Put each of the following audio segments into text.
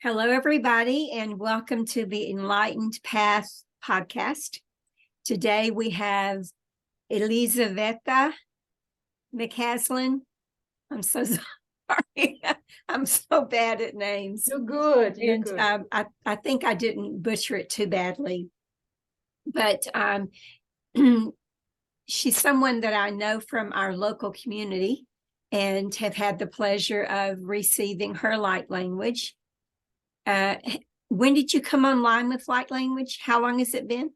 Hello, everybody, and welcome to the Enlightened Path podcast. Today we have Elizaveta McCasland. I'm so sorry. I'm so bad at names. You're good. You're And good. I think I didn't butcher it too badly. But she's someone that I know from our local community and have had the pleasure of receiving her light language. When did you come online with light language? How long has it been?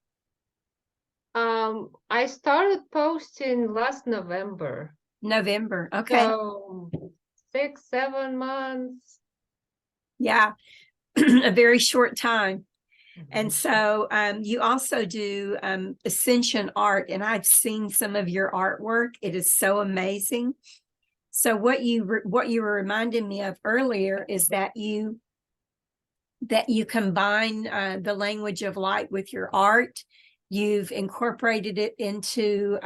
I started posting last November. November. Okay. So 6-7 months. Yeah, a very short time. And so you also do Ascension art, and I've seen some of your artwork. It is so amazing. So what you were reminding me of earlier is that you combine the language of light with your art. You've incorporated it into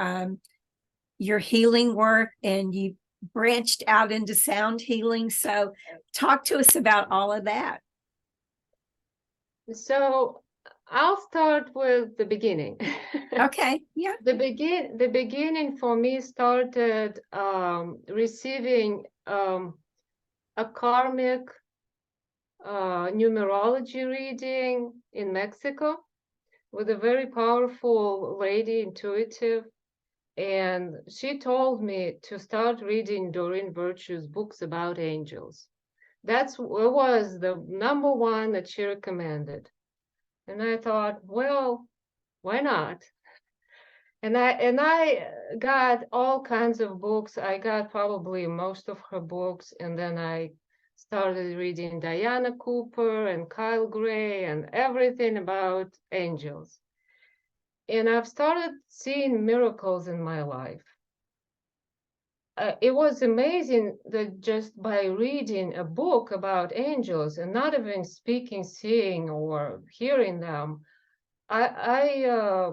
your healing work, and you branched out into sound healing. So talk to us about all of that. So I'll start with the beginning. Okay. Yeah. The beginning for me started receiving a karmic numerology reading in Mexico with a very powerful lady, intuitive. And she told me to start reading Doreen Virtue's books about angels. That was the number one that she recommended. And I thought, well, why not? And I got all kinds of books. I got probably most of her books, and then I started reading Diana Cooper and Kyle Gray and everything about angels. And I've started seeing miracles in my life. It was amazing that just by reading a book about angels and not even speaking, seeing, or hearing them, there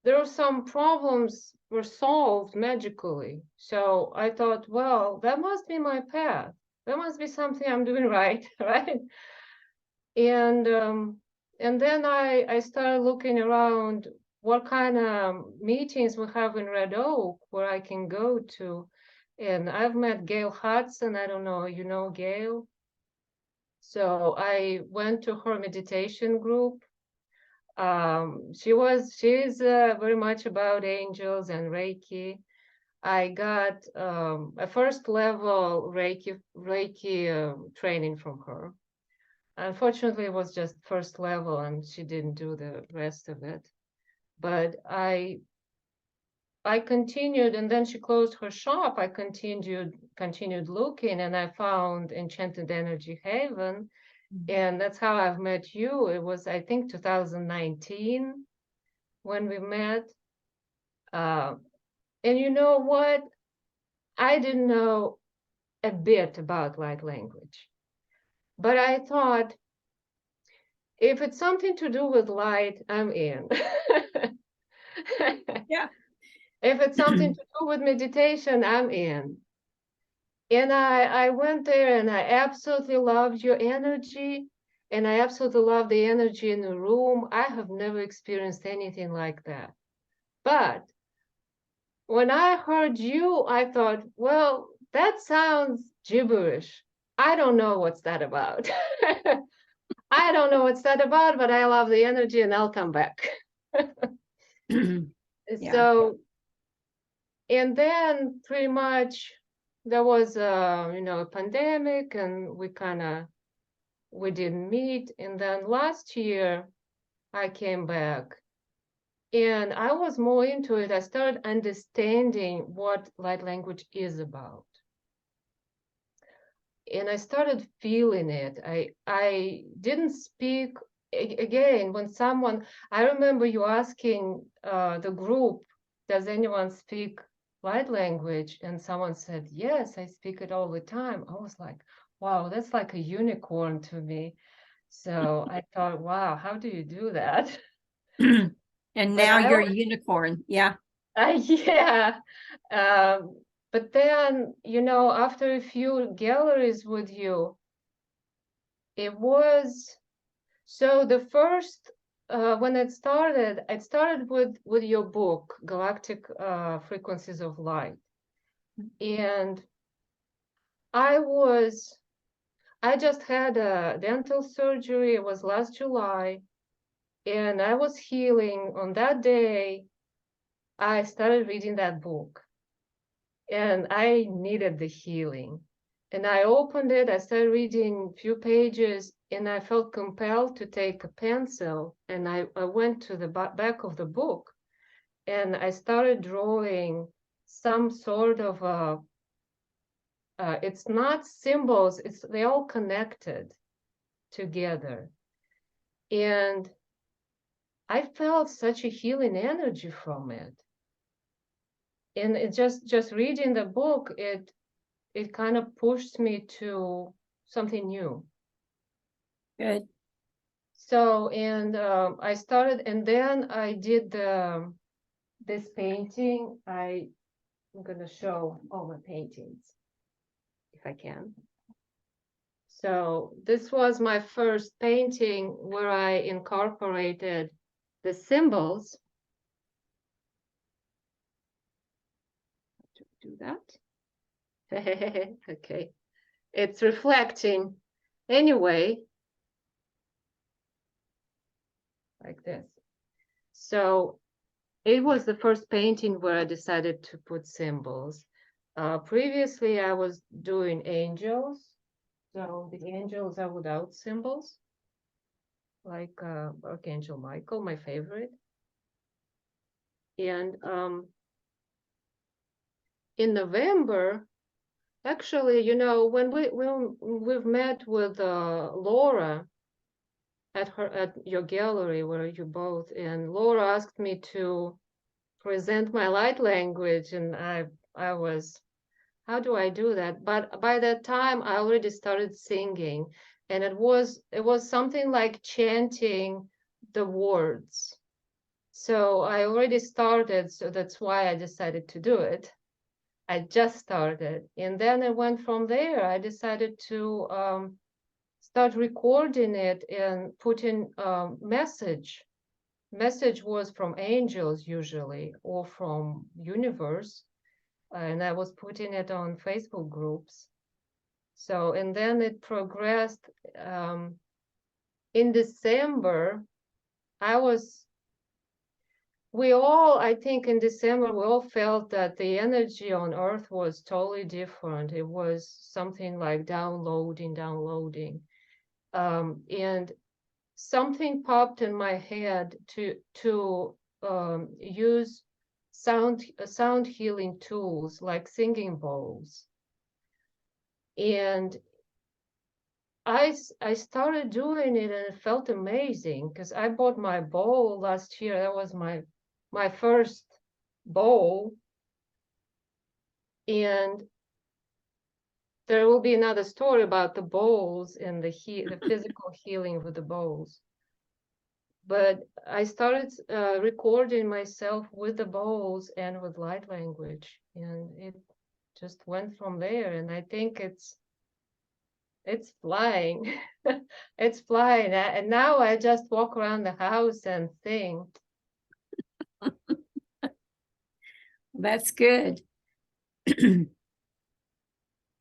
were some problems were solved magically. So I thought, well, that must be my path. That must be something I'm doing right, right? And then I started looking around what kind of meetings we have in Red Oak where I can go to. And I've met Gail Hudson. I don't know, you know Gail? So I went to her meditation group. She's very much about angels and Reiki. I got a first level Reiki training from her. Unfortunately, it was just first level and she didn't do the rest of it. But I continued, and then she closed her shop. I continued looking, and I found Enchanted Energy Haven. And that's how I've met you. It was, I think, 2019 when we met. And you know what? I didn't know a bit about light language. But I thought, if it's something to do with light, I'm in. Yeah. If it's something to do with meditation, I'm in. And I went there and I absolutely loved your energy. And I absolutely love the energy in the room. I have never experienced anything like that. But when I heard you, I thought, well, that sounds gibberish. I don't know what's that about. I don't know what's that about, but I love the energy and I'll come back. Yeah. So, and then pretty much there was a pandemic and we didn't meet. And then last year I came back and I was more into it. I started understanding what light language is about. And I started feeling it. I didn't speak again when someone, I remember you asking the group, does anyone speak light language? And someone said, yes, I speak it all the time. I was like, wow, that's like a unicorn to me. So I thought, wow, how do you do that? And now you're a unicorn. Yeah. Yeah. But then, after a few galleries with you, it was, so the first, when it started with your book, Galactic Frequencies of Light. And I just had a dental surgery. It was last July, and I was healing. On that day, I started reading that book, and I needed the healing. And I opened it, I started reading a few pages, and I felt compelled to take a pencil, and I went to the back of the book, and I started drawing some sort of it's not symbols, they're all connected together. And I felt such a healing energy from it. And it just reading the book, it kind of pushed me to something new. Good. So, and I started, and then I did this painting. I'm gonna show all my paintings, if I can. So this was my first painting where I incorporated the symbols. Do that. Okay, it's reflecting anyway, like this. So it was the first painting where I decided to put symbols. Previously, I was doing angels. So the angels are without symbols, like Archangel Michael, my favorite. And in November, actually, you know, when we've met with Laura at your gallery where you both, and Laura asked me to present my light language, and I was, how do I do that? But by that time I already started singing, and it was something like chanting the words. So I already started, so that's why I decided to do it. I just started, and then it went from there. I decided to start recording it and putting message. Message was from angels usually, or from universe, and I was putting it on Facebook groups. So, and then it progressed. In December, I think in December, we all felt that the energy on Earth was totally different. It was something like downloading. And something popped in my head to use sound healing tools like singing bowls. And I started doing it, and it felt amazing because I bought my bowl last year. That was my first bowl. And there will be another story about the bowls and the physical healing with the bowls. But I started recording myself with the bowls and with light language, and it just went from there. And I think it's flying. It's flying. And now I just walk around the house and sing. That's good.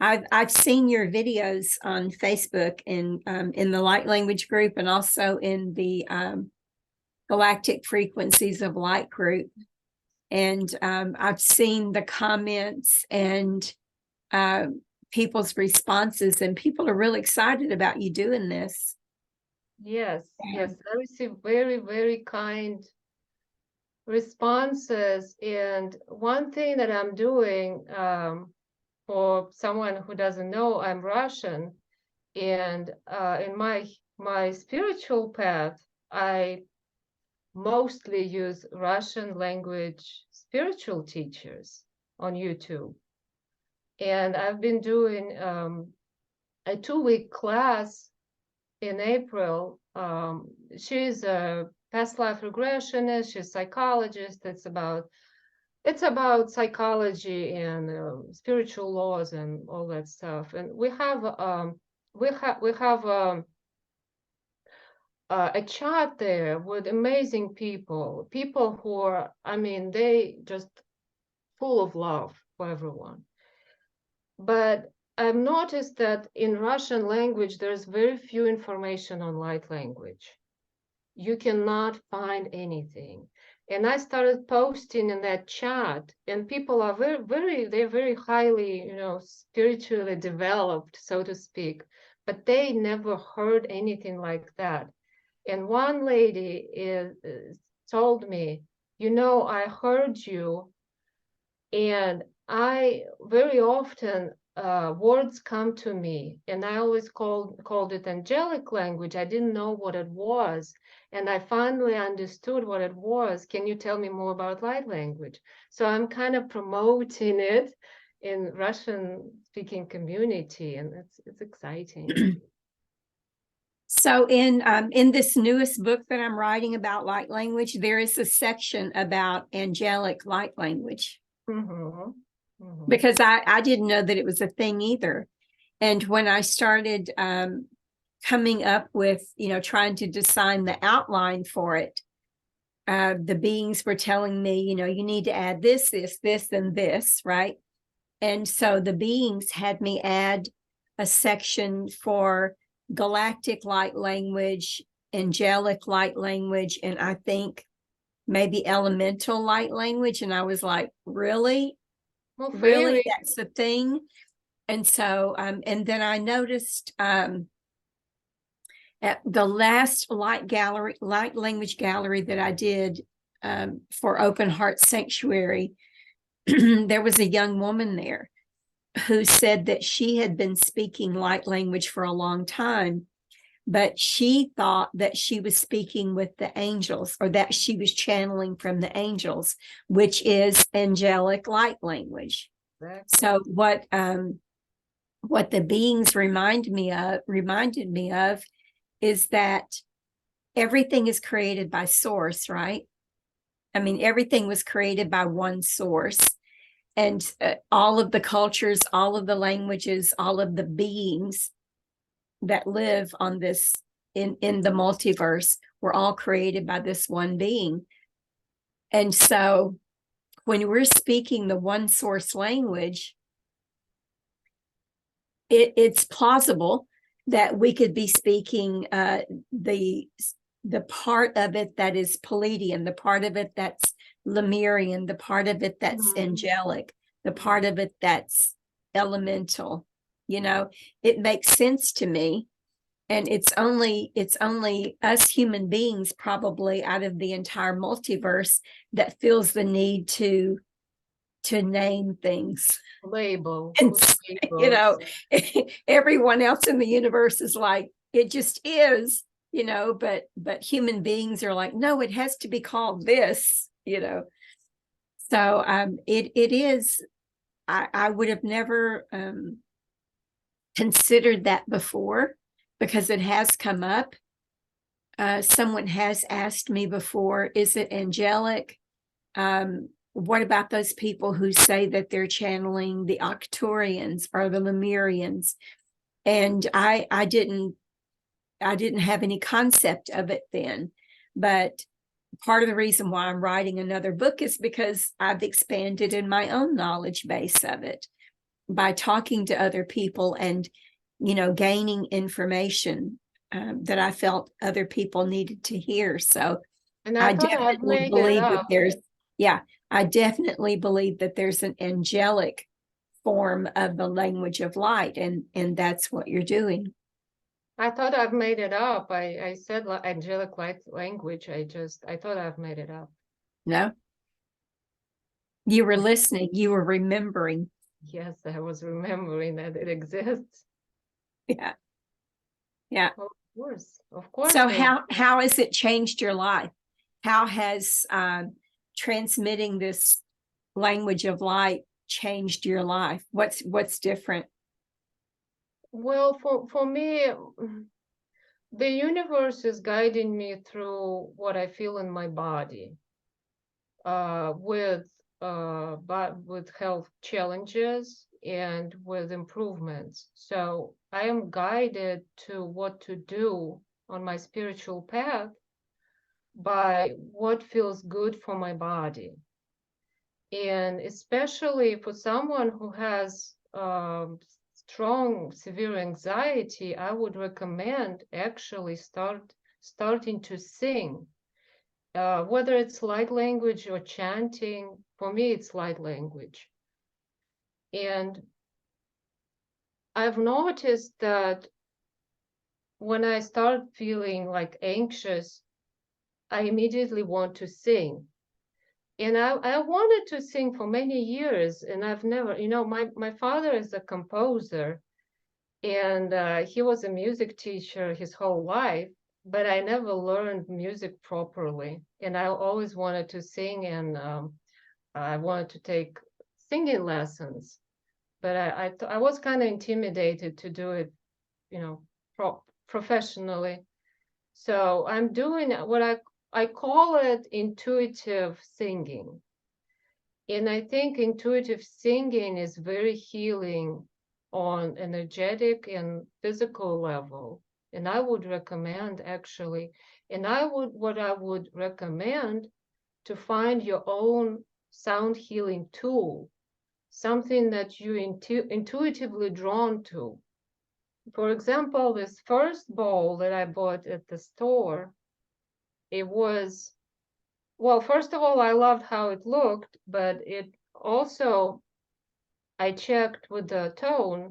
I've seen your videos on Facebook and in the light language group, and also in the Galactic Frequencies of Light group. And I've seen the comments and people's responses, and people are really excited about you doing this. Yes, yes, I receive very, very kind responses. And one thing that I'm doing, for someone who doesn't know, I'm Russian, and in my spiritual path, I mostly use Russian language spiritual teachers on YouTube. And I've been doing a 2-week class in April. She's a past life regressionist, she's a psychologist. It's about psychology and spiritual laws and all that stuff. And we have a chat there with amazing people, people who are, I mean, they just full of love for everyone. But I've noticed that in Russian language, there's very few information on light language. You cannot find anything. And I started posting in that chat, and people are they're very highly, spiritually developed, so to speak, but they never heard anything like that. And one lady told me, I heard you, and I very often words come to me, and I always called it angelic language. I didn't know what it was, and I finally understood what it was. Can you tell me more about light language? So I'm kind of promoting it in Russian speaking community, and it's exciting. So in this newest book that I'm writing about light language, there is a section about angelic light language. Mm-hmm. Mm-hmm. Because I didn't know that it was a thing either. And when I started coming up with, trying to design the outline for it, the beings were telling me, you need to add this, and this, right? And so the beings had me add a section for galactic light language, angelic light language, and I think maybe elemental light language. And I was like, really? Well, Really? fairy. That's the thing? And so, and then I noticed at the last light language gallery that I did for Open Heart Sanctuary, there was a young woman there who said that she had been speaking light language for a long time, but she thought that she was speaking with the angels, or that she was channeling from the angels, which is angelic light language. Exactly. So what the beings reminded me of is that everything is created by source, right? I mean, everything was created by one source. And all of the cultures, all of the languages, all of the beings that live on this in the multiverse were all created by this one being. And so when we're speaking the one source language, it's plausible that we could be speaking the part of it that is Palladian, the part of it that's Lemurian, the part of it that's angelic, the part of it that's elemental. It makes sense to me. And it's only us human beings, probably out of the entire multiverse, that feels the need to name things. Label. And everyone else in the universe is like, it just is, but human beings are like, no, it has to be called this. So it is, I would have never considered that before, because it has come up. Someone has asked me before, is it angelic? What about those people who say that they're channeling the Arcturians or the Lemurians? And I didn't have any concept of it then. But part of the reason why I'm writing another book is because I've expanded in my own knowledge base of it by talking to other people and, gaining information that I felt other people needed to hear. So And I thought I'd definitely made it believe that up. I definitely believe that there's an angelic form of the language of light, and that's what you're doing. I thought I've made it up. I said angelic light language. I thought I've made it up. No, you were listening, you were remembering. Yes, I was remembering that it exists. Yeah. Yeah. Of course. So how has it changed your life? How has transmitting this language of light changed your life? What's different? Well, for me, the universe is guiding me through what I feel in my body, with health challenges and with improvements. So I am guided to what to do on my spiritual path by what feels good for my body. And especially for someone who has strong, severe anxiety, I would recommend actually starting to sing. Whether it's light language or chanting, for me, it's light language. And I've noticed that when I start feeling like anxious, I immediately want to sing. And I wanted to sing for many years, and I've never, my father is a composer, and he was a music teacher his whole life, but I never learned music properly. And I always wanted to sing, and I wanted to take singing lessons, but I was kind of intimidated to do it, professionally. So I'm doing what I call it intuitive singing. And I think intuitive singing is very healing on energetic and physical level. And I would recommend actually, what I would recommend to find your own sound healing tool, something that you intuitively drawn to. For example, this first bowl that I bought at the store, it was, well, first of all, I loved how it looked, but it also, I checked with the tone,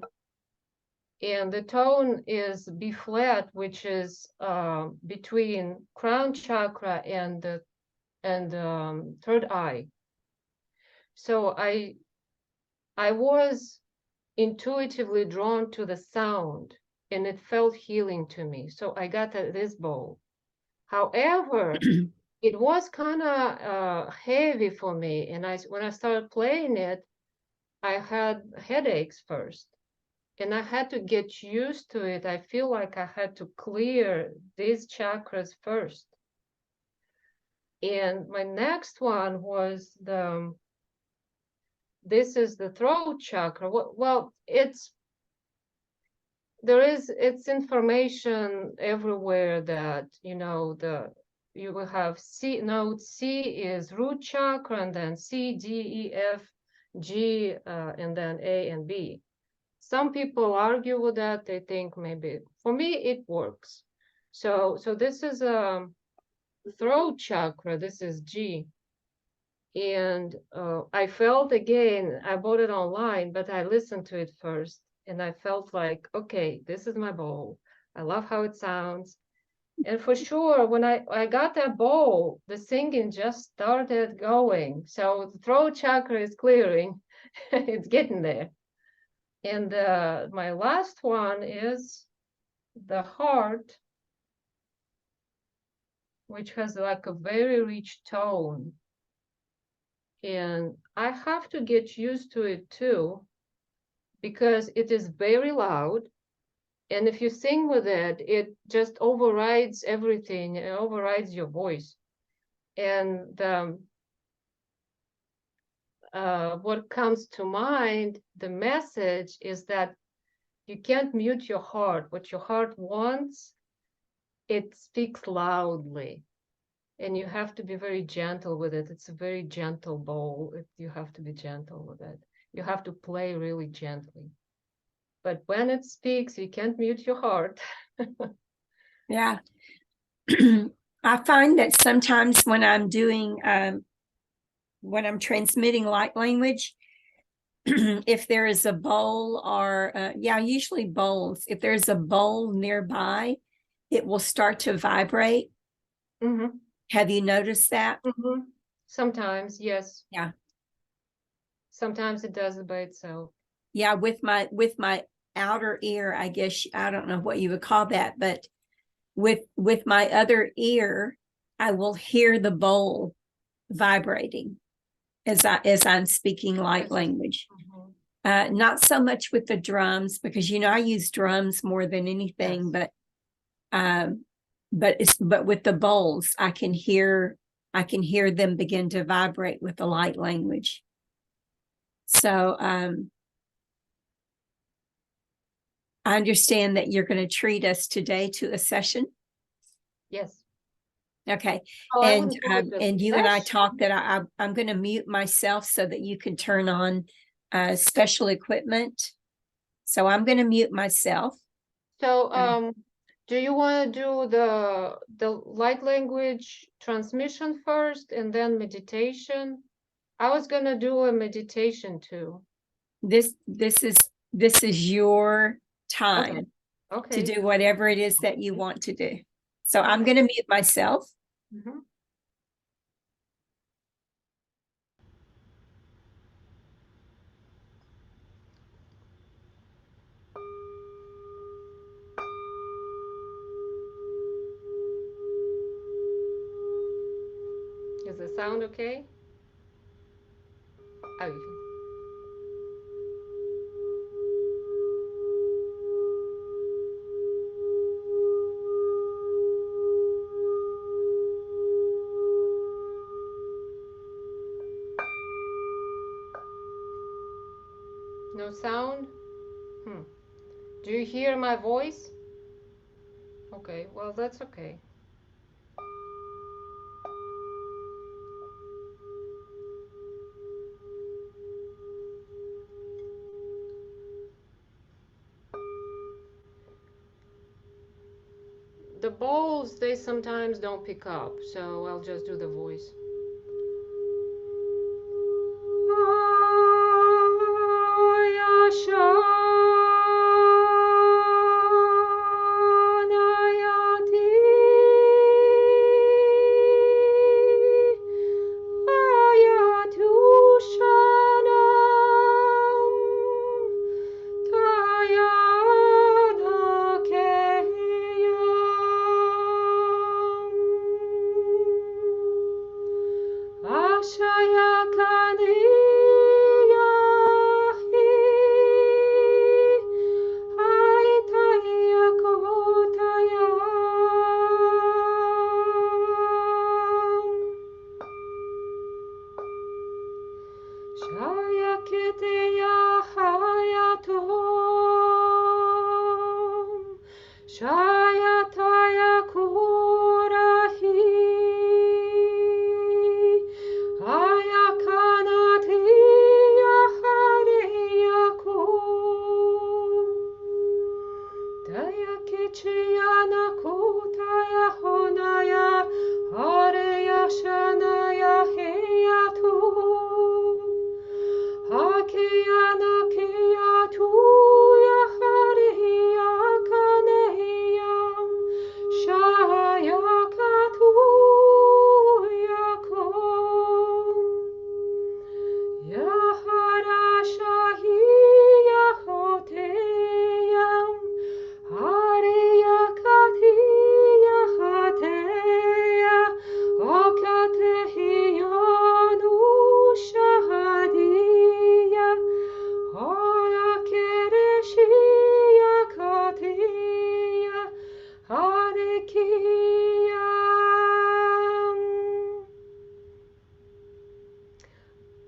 and the tone is B flat, which is between crown chakra and third eye. So I was intuitively drawn to the sound, and it felt healing to me. So I got this bowl. However, it was kind of heavy for me, and when I started playing it, I had headaches first, and I had to get used to it. I feel like I had to clear these chakras first. And my next one was this is the throat chakra. Well, it's information everywhere that, you will have note C is root chakra, and then C, D, E, F, G, and then A and B. Some people argue with that. They think maybe, for me, it works. So this is a throat chakra. This is G. And I felt again, I bought it online, but I listened to it first. And I felt like, okay, this is my bowl. I love how it sounds. And for sure, when I got that bowl, the singing just started going. So the throat chakra is clearing. It's getting there. And my last one is the heart, which has like a very rich tone. And I have to get used to it too, because it is very loud. And if you sing with it, it just overrides everything. It overrides your voice. And what comes to mind, the message is that you can't mute your heart. What your heart wants, it speaks loudly. And you have to be very gentle with it. It's a very gentle bowl. You have to be gentle with it. You have to play really gently. But when it speaks, you can't mute your heart. Yeah. I find that sometimes when I'm doing, when I'm transmitting light language, if there is a bowl or, usually bowls, if there's a bowl nearby, it will start to vibrate. Mm-hmm. Have you noticed that? Mm-hmm. Sometimes, yes. Yeah. Sometimes it does it by itself. Yeah, with my outer ear, I guess, I don't know what you would call that, but with my other ear, I will hear the bowl vibrating as I'm speaking light language. Mm-hmm. Not so much with the drums, because I use drums more than anything, Yes. but with the bowls, I can hear them begin to vibrate with the light language. So I understand that you're going to treat us today to a session. Yes. Okay. Oh, I And wouldn't call it a and you and I session. talked that I'm going to mute myself so that you can turn on special equipment. So I'm going to mute myself. So, do you want to do the light language transmission first and then meditation? I was gonna do a meditation too. This is your time to Okay. do whatever it is that you want to do. So I'm Okay. going to mute myself. Mhm. Is the sound okay? Oh, you can. No sound? Do you hear my voice? Okay, well, that's okay. The bowls, they sometimes don't pick up, so I'll just do the voice.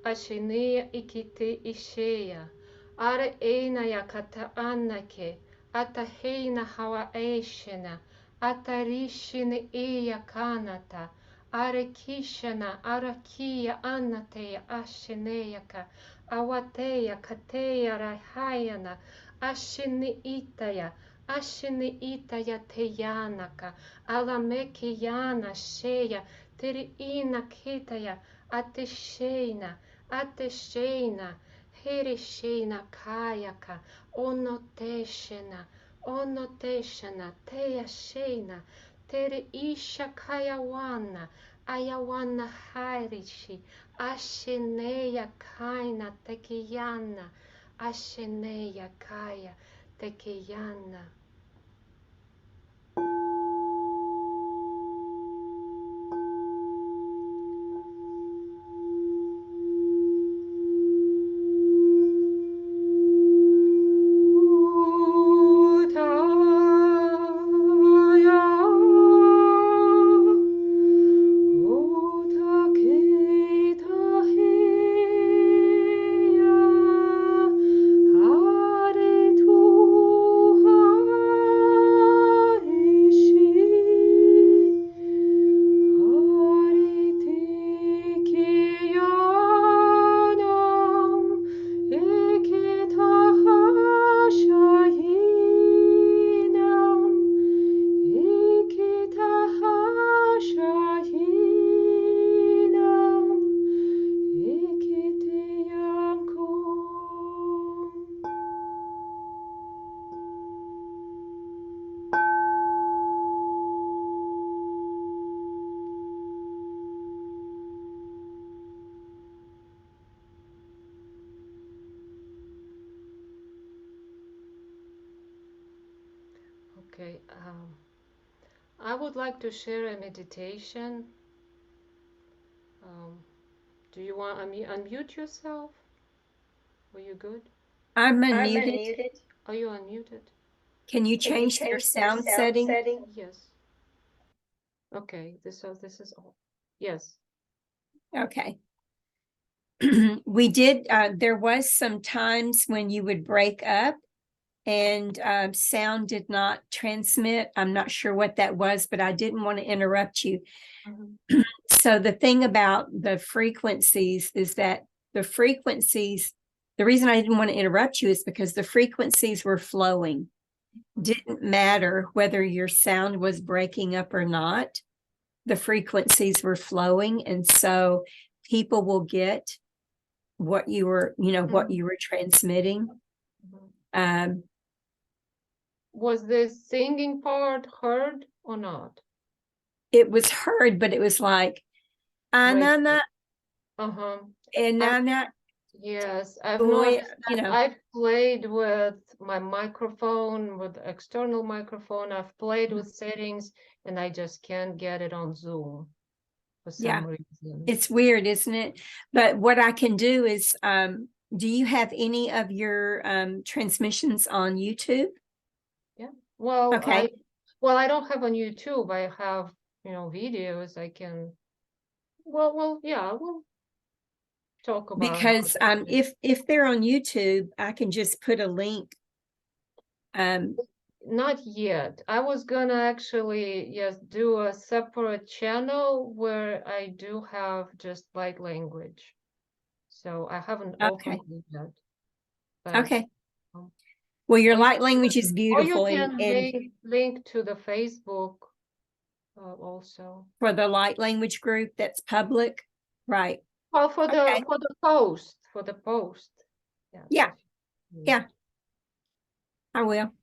Ashineya ikite isheya. Are eina yakata anake. Ataheina hawa eshena. Atarishine eya kanata. Are kishana arakia anateya ashineyaka. Awateya kateya rahayana. Ashine itaya. Ashine itaya teyanaka. Alamekiyana sheya. Teri ina kitaya. Atesheina. Atesheina, Heresheina Kayaka, Onoteshena, Onoteshena, Teashena, Tere Isha Kayawana, Ayawana Hairishi, Asheneya Kaina Tekiyana, Asheneya Kaya Tekiyana. Okay. I would like to share a meditation. Do you want to unmute yourself? Were you good? I'm I'm unmuted. unmuted. Are you unmuted? Can you Can you change your change their sound sound setting? setting? Yes. Okay. This is all. Yes. Okay. We did, there was some times when you would break up and sound did not transmit. I'm not sure what that was, but I didn't want to interrupt you. Mhm. So the thing about the frequencies is that the reason I didn't want to interrupt you is because the frequencies were flowing. Didn't matter whether your sound was breaking up or not. The frequencies were flowing. And so people will get what you were, what you were transmitting. Mhm. Was the singing part heard or not? It was heard, but it was like, Break. and Yes, I've boy, noticed that. I've played with my microphone, with external microphone. I've played with settings, and I just can't get it on Zoom for some reason. it's weird, isn't it? But what I can do is, do you have any of your transmissions on YouTube? Yeah. Well, Okay. I don't have on YouTube. I have, videos. I can. Yeah, we'll talk about Because if they're on YouTube, I can just put a link. Not yet. I was gonna actually do a separate channel where I do have just light language. So I haven't Okay. opened it yet. But, Okay. Well, your or you light language is or beautiful, you can and link to the Facebook also. for the light language group that's public, right? Well, for Okay. the post. Yes. Yeah. Yeah. I will.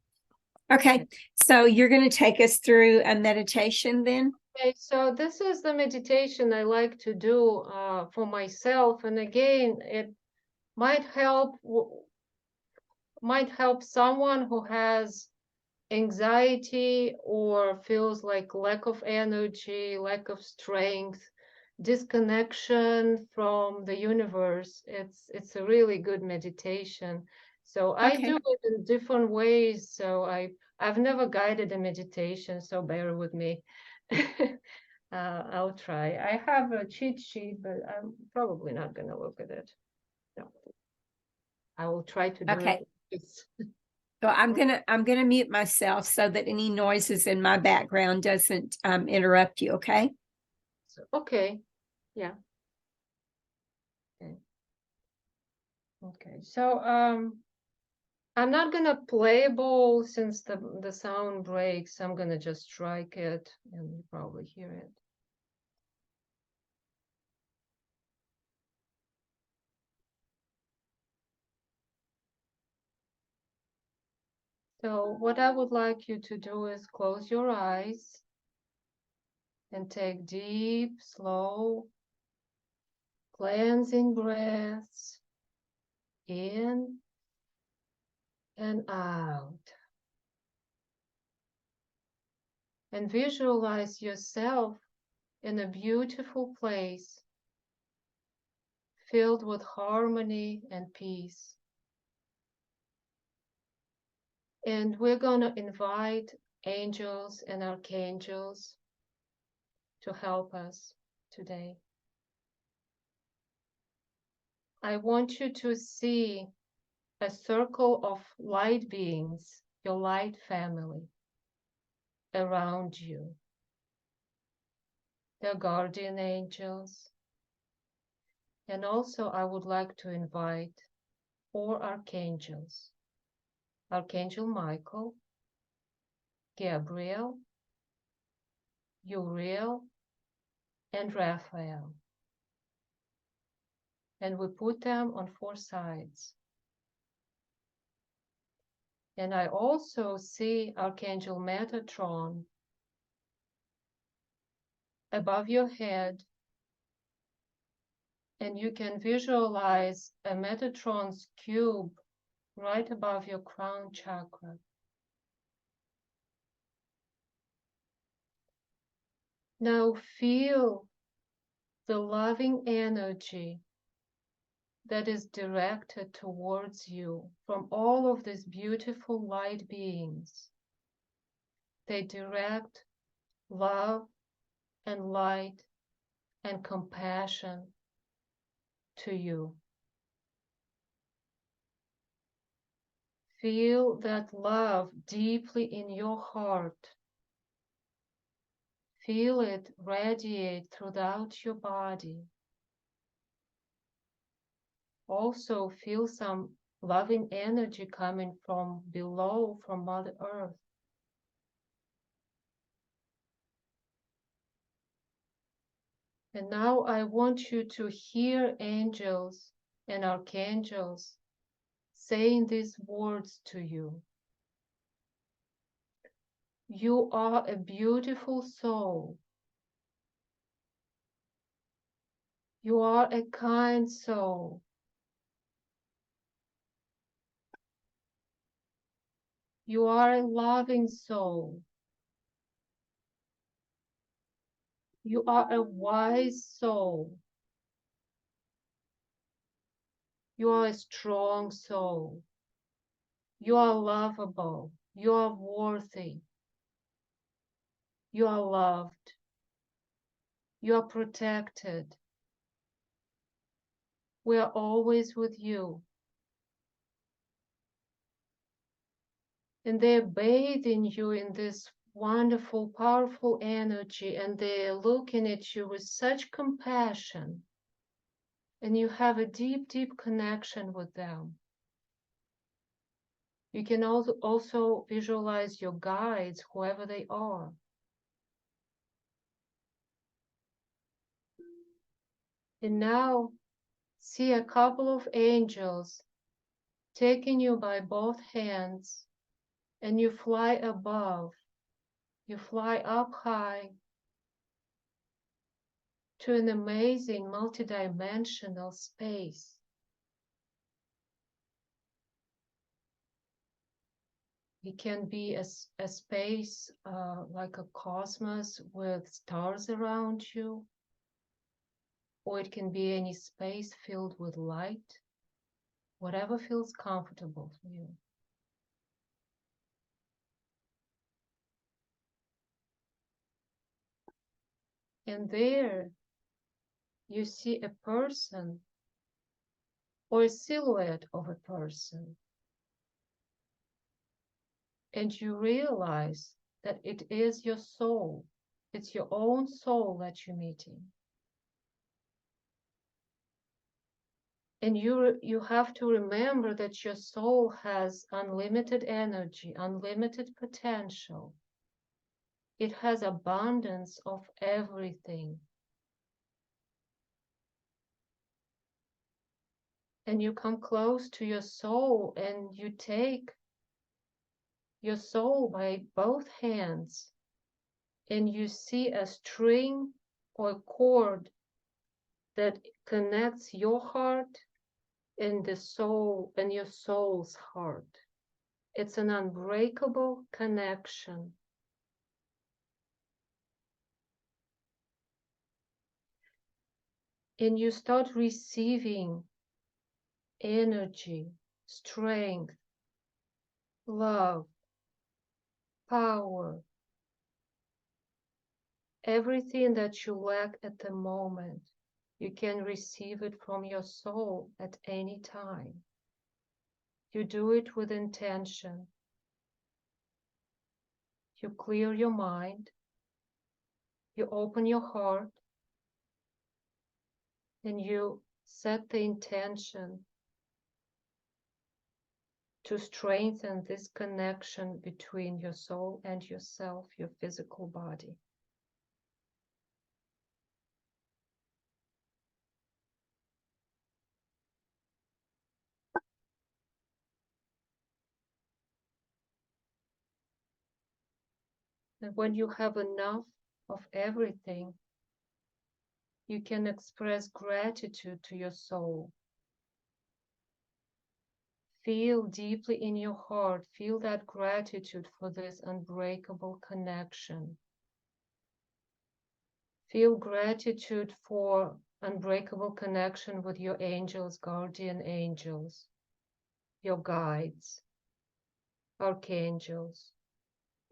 Okay. So you're going to take us through a meditation then? Okay, so this is the meditation I like to do for myself, and again, it might help someone who has anxiety or feels like lack of energy, lack of strength, disconnection from the universe. It's a really good meditation. So I Okay. do it in different ways. So I've never guided a meditation, so bear with me. I'll try. I have a cheat sheet, but I'm probably not going to look at it. No. I will try to do Okay. it. So I'm gonna mute myself so that any noises in my background doesn't interrupt you, okay? Okay. Yeah. Okay. So I'm not gonna play a ball since the sound breaks. I'm gonna just strike it and you probably hear it. So what I would like you to do is close your eyes and take deep, slow, cleansing breaths in and out. And visualize yourself in a beautiful place filled with harmony and peace. And we're going to invite angels and archangels to help us today. I want you to see a circle of light beings, your light family, around you. They're guardian angels. And also I would like to invite 4 archangels: Archangel Michael, Gabriel, Uriel, and Raphael. And we put them on 4 sides. And I also see Archangel Metatron above your head. And you can visualize a Metatron's cube right above your crown chakra. Now feel the loving energy that is directed towards you from all of these beautiful light beings. They direct love and light and compassion to you. Feel that love deeply in your heart. Feel it radiate throughout your body. Also feel some loving energy coming from below, from Mother Earth. And now I want you to hear angels and archangels saying these words to you. You are a beautiful soul. You are a kind soul. You are a loving soul. You are a wise soul. You are a strong soul. You are lovable. You are worthy. You are loved. You are protected. We are always with you. And they're bathing you in this wonderful, powerful energy, and they're looking at you with such compassion. And you have a deep, deep connection with them. You can also visualize your guides, whoever they are. And now see a couple of angels taking you by both hands, and you fly above. You fly up high to an amazing multidimensional space. It can be a space like a cosmos with stars around you, or it can be any space filled with light, whatever feels comfortable for you. And there you see a person or a silhouette of a person. And you realize that it is your soul. It's your own soul that you're meeting. And you have to remember that your soul has unlimited energy, unlimited potential. It has abundance of everything. And you come close to your soul and you take your soul by both hands and you see a string or a cord that connects your heart and the soul and your soul's heart. It's an unbreakable connection. And you start receiving energy, strength, love, power, everything that you lack at the moment. You can receive it from your soul at any time. You do it with intention. You clear your mind. You open your heart. And you set the intention to strengthen this connection between your soul and yourself, your physical body. And when you have enough of everything, you can express gratitude to your soul. Feel deeply in your heart, feel that gratitude for this unbreakable connection. Feel gratitude for unbreakable connection with your angels, guardian angels, your guides, archangels.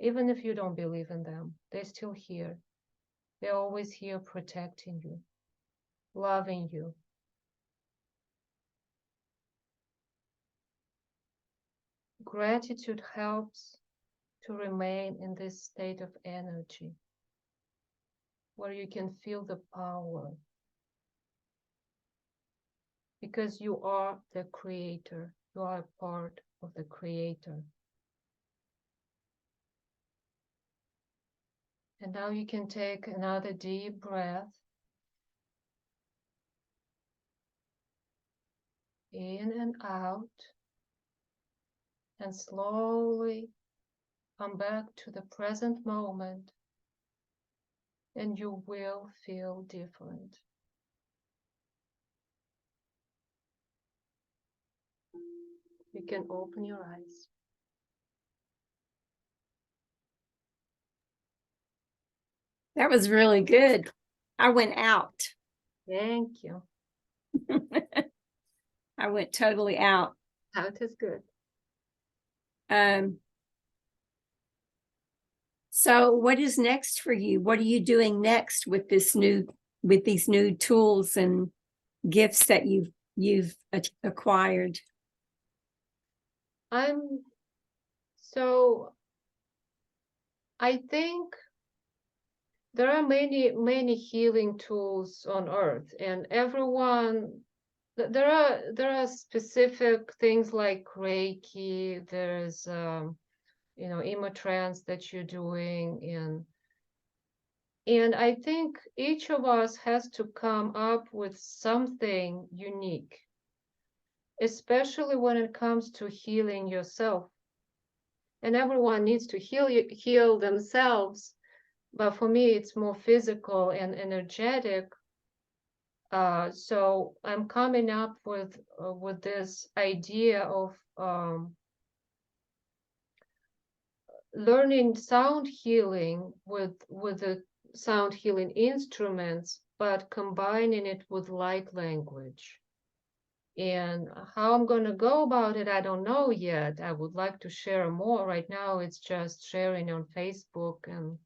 Even if you don't believe in them, they're still here. They're always here protecting you, loving you. Gratitude helps to remain in this state of energy where you can feel the power, because you are the creator. You are a part of the creator. And now you can take another deep breath. In and out. And slowly come back to the present moment. And you will feel different. You can open your eyes. That was really good. I went out. Thank you. I went totally out. Out is good. So what is next for you? What are you doing next with these new tools and gifts that you've acquired? I think there are many healing tools on earth, and everyone, there are specific things like Reiki, there's emotrance that you're doing, and I think each of us has to come up with something unique, especially when it comes to healing yourself. And everyone needs to heal themselves, but for me it's more physical and energetic. So I'm coming up with this idea of learning sound healing with the sound healing instruments, but combining it with light language. And how I'm going to go about it, I don't know yet. I would like to share more. Right now, it's just sharing on Facebook, and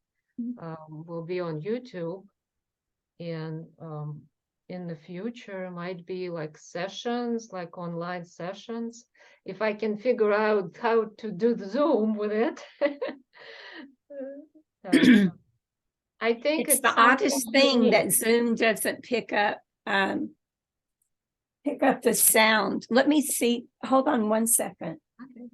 will be on YouTube. And in the future, might be like sessions, like online sessions, if I can figure out how to do the Zoom with it. I think it's the oddest thing that Zoom doesn't pick up the sound. Let me see. Hold on one second. Okay.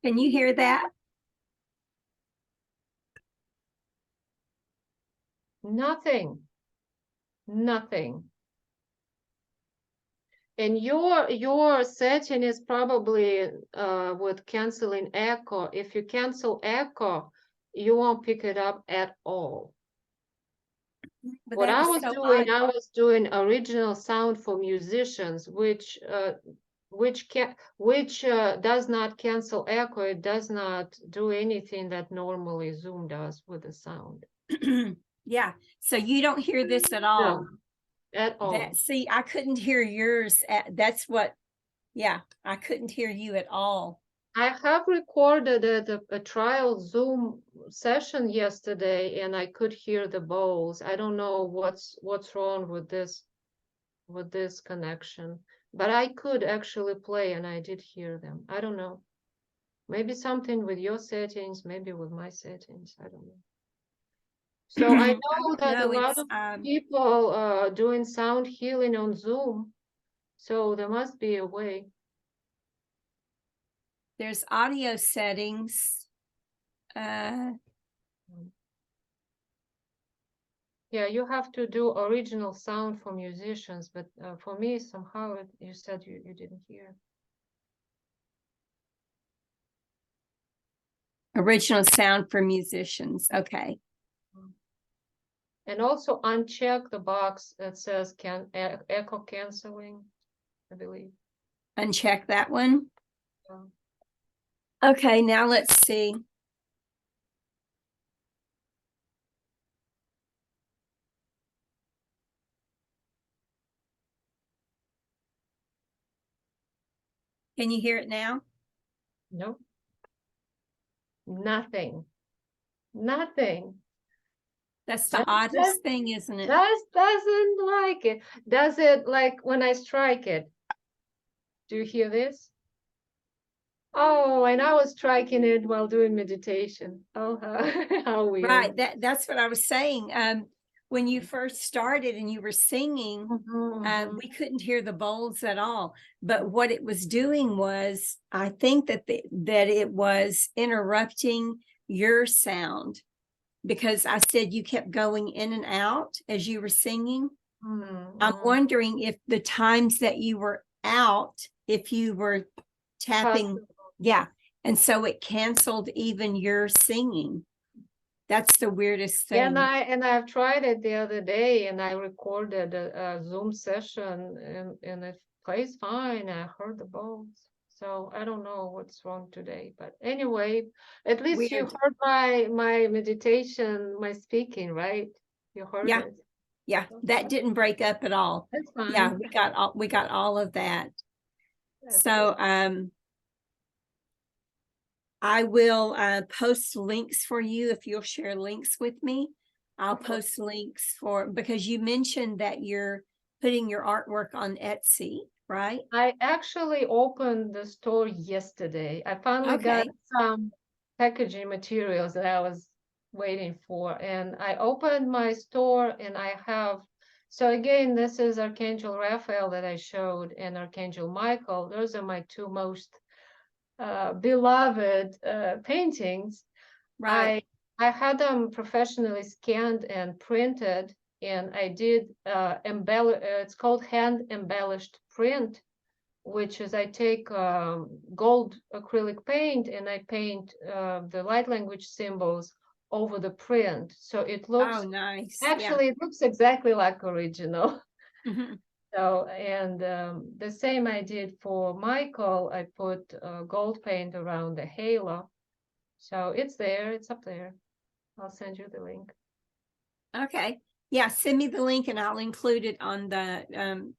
Can you hear that? Nothing. And your setting is probably with canceling echo. If you cancel echo, you won't pick it up at all. But What I was so doing, I was doing original sound for musicians, which does not cancel echo. It does not do anything that normally Zoom does with the sound. Yeah. So you don't hear this at all. No, at all. See, I couldn't hear yours. That's what. Yeah, I couldn't hear you at all. I have recorded a trial Zoom session yesterday, and I could hear the bowls. I don't know what's wrong with this connection, but I could actually play, and I did hear them. I don't know. Maybe something with your settings, maybe with my settings. I don't know. So I know that a lot of people doing sound healing on Zoom. So there must be a way. There's audio settings. Yeah, you have to do original sound for musicians, but for me, somehow you said you didn't hear. Original sound for musicians. Okay. And also uncheck the box that says echo canceling, I believe. Uncheck that one. Yeah. Okay, now let's see. Can you hear it now? No. Nothing. Nothing. That's the oddest thing, isn't it? Just doesn't like it. Does it like when I strike it? Do you hear this? Oh, and I was striking it while doing meditation. Oh, how weird. Right. That's what I was saying. When you first started and you were singing, we couldn't hear the bowls at all. But what it was doing was, I think that it was interrupting your sound, because I said you kept going in and out as you were singing. I'm wondering if the times that you were out, if you were tapping, yeah, and so it canceled even your singing. That's the weirdest thing. And I've tried it the other day, and I recorded a Zoom session, and it plays fine. I heard the bowls. So I don't know what's wrong today, but anyway, at least you heard my meditation, my speaking, right? You heard it. Yeah, that didn't break up at all. That's fine. Yeah, we got all of that. So I will post links for you if you'll share links with me. I'll post links because you mentioned that you're putting your artwork on Etsy, right? I actually opened the store yesterday. I finally got some packaging materials that I was waiting for, and I opened my store, and I have, so again, this is Archangel Raphael that I showed, and Archangel Michael. Those are my two most beloved paintings. Right. I had them professionally scanned and printed, and I did it's called hand embellished print, which is I take gold acrylic paint and I paint the light language symbols over the print, so it looks nice. Actually, it looks exactly like original. Mm-hmm. So, and the same I did for Michael. I put gold paint around the halo. So it's there, it's up there. I'll send you the link. Okay. Yeah, send me the link and I'll include it on the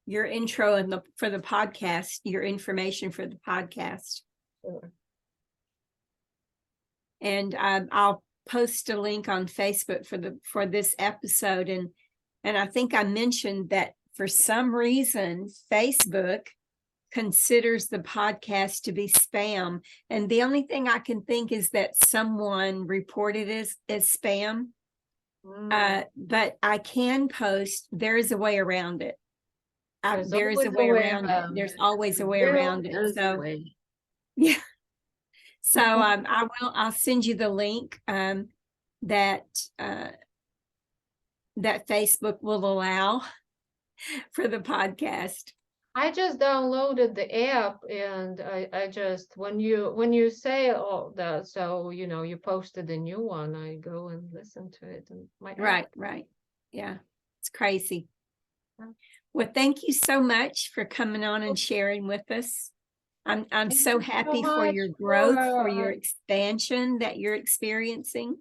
your intro and for the podcast, your information for the podcast. Sure. And I'll post a link on Facebook for this episode. And I think I mentioned that for some reason, Facebook considers the podcast to be spam. And the only thing I can think is that someone reported as spam. But I can post, there is a way around it. There is a way around it. There's always a way around it. So, yeah. So I'll send you the link that Facebook will allow for the podcast. I just downloaded the app, and I just when you say that, so you posted a new one, I go and listen to it, and right, yeah, it's crazy. Well, thank you so much for coming on and sharing with us. I'm so happy for your growth, for your expansion that you're experiencing.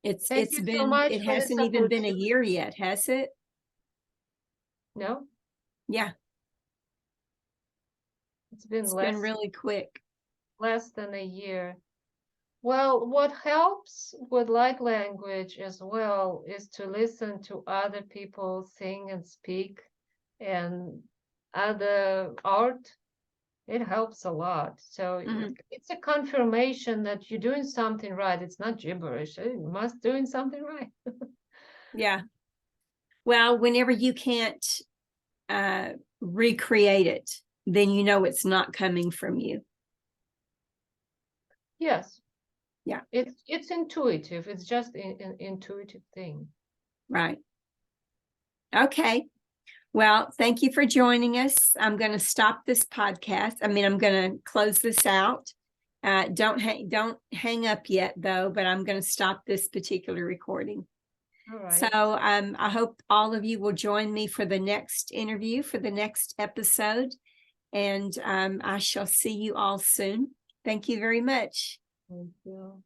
It hasn't even been a year yet, has it? No. Yeah. It's been really quick. Less than a year. Well, what helps with light language as well is to listen to other people sing and speak and other art. It helps a lot. So it's a confirmation that you're doing something right. It's not gibberish. You must doing something right. Yeah. Well, whenever you can't recreate it, then you know it's not coming from you. Yes. Yeah. It's intuitive. It's just an intuitive thing. Right. Okay. Well, thank you for joining us. I'm going to stop this podcast. I'm going to close this out. Don't hang up yet though, but I'm going to stop this particular recording. All right. So I hope all of you will join me for the next interview, for the next episode. And I shall see you all soon. Thank you very much. Thank you.